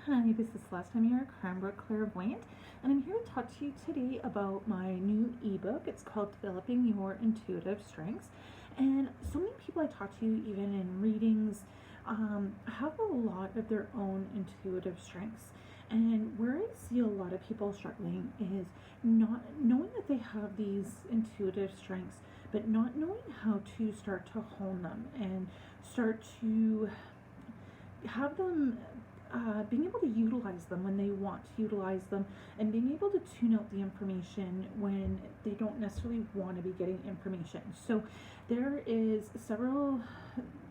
Hi, this is Celeste. I'm your Cranbrook Clairvoyant, and I'm here to talk to you today about my new ebook. It's called Developing Your Intuitive Strengths. And so many people I talk to, even in readings, have a lot of their own intuitive strengths. And where I see a lot of people struggling is not knowing that they have these intuitive strengths, but not knowing how to start to hone them and start to have them being able to utilize them when they want to utilize them, and being able to tune out the information when they don't necessarily want to be getting information. So there is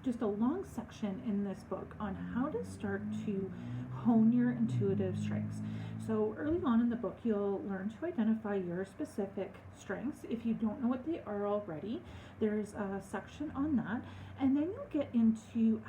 just a long section in this book on how to start to hone your intuitive strengths. So early on in the book, you'll learn to identify your specific strengths. If you don't know what they are already, there's a section on that. And then you'll get into,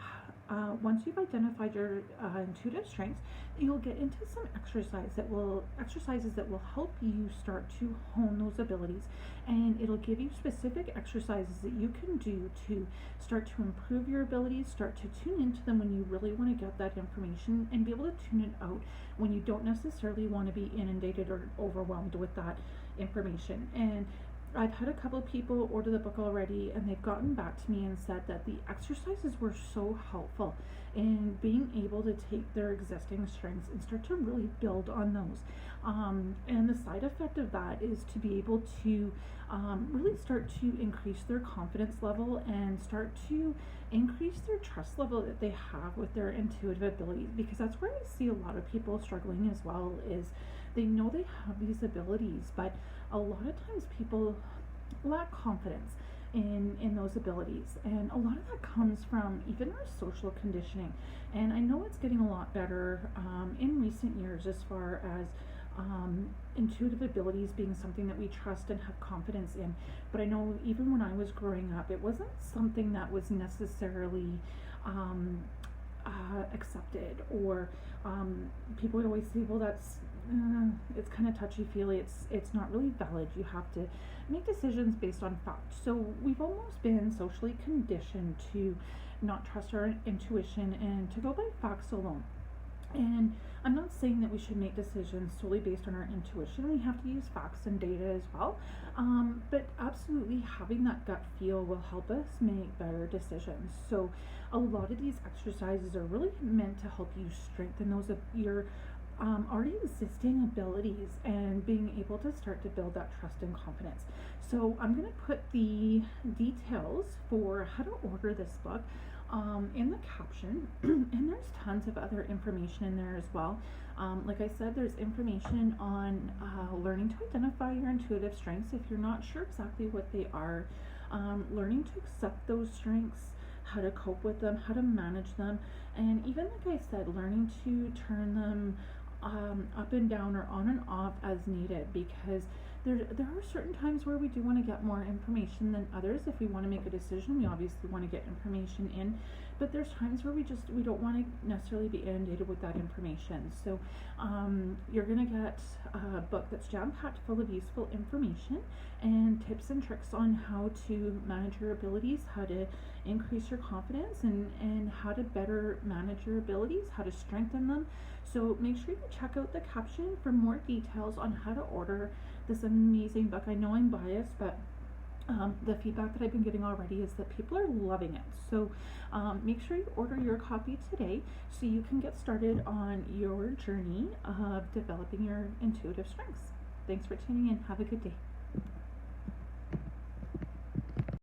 once you've identified your intuitive strengths, you'll get into some exercises that will help you start to hone those abilities. And it'll give you specific exercises that you can do to start to improve your abilities, start to tune into them when you really want to get that information, and be able to tune it out when you don't necessarily want to be inundated or overwhelmed with that information. And I've had a couple of people order the book already, and they've gotten back to me and said that the exercises were so helpful in being able to take their existing strengths and start to really build on those. And the side effect of that is to be able to really start to increase their confidence level and start to increase their trust level that they have with their intuitive abilities, because that's where I see a lot of people struggling as well. Is they know they have these abilities, but a lot of times people lack confidence in those abilities, and a lot of that comes from even our social conditioning. And I know it's getting a lot better in recent years as far as intuitive abilities being something that we trust and have confidence in. But I know even when I was growing up, it wasn't something that was necessarily accepted, or people would always say, well, that's it's kind of touchy-feely, it's not really valid, you have to make decisions based on fact. So we've almost been socially conditioned to not trust our intuition and to go by facts alone. And I'm not saying that we should make decisions solely based on our intuition. We have to use facts and data as well. But absolutely, having that gut feel will help us make better decisions. So a lot of these exercises are really meant to help you strengthen those of your already existing abilities and being able to start to build that trust and confidence. So I'm going to put the details for how to order this book in the caption, and there's tons of other information in there as well. Like I said, there's information on learning to identify your intuitive strengths if you're not sure exactly what they are, learning to accept those strengths, how to cope with them, how to manage them, and even, like I said, learning to turn them up and down or on and off as needed, because there are certain times where we do want to get more information than others. If we want to make a decision, we obviously want to get information in, but there's times where we don't want to necessarily be inundated with that information. So you're going to get a book that's jam-packed full of useful information and tips and tricks on how to manage your abilities, how to increase your confidence, and how to better manage your abilities, how to strengthen them. So make sure you check out the caption for more details on how to order this amazing book. I know I'm biased, but the feedback that I've been getting already is that people are loving it. So make sure you order your copy today so you can get started on your journey of developing your intuitive strengths. Thanks for tuning in. Have a good day.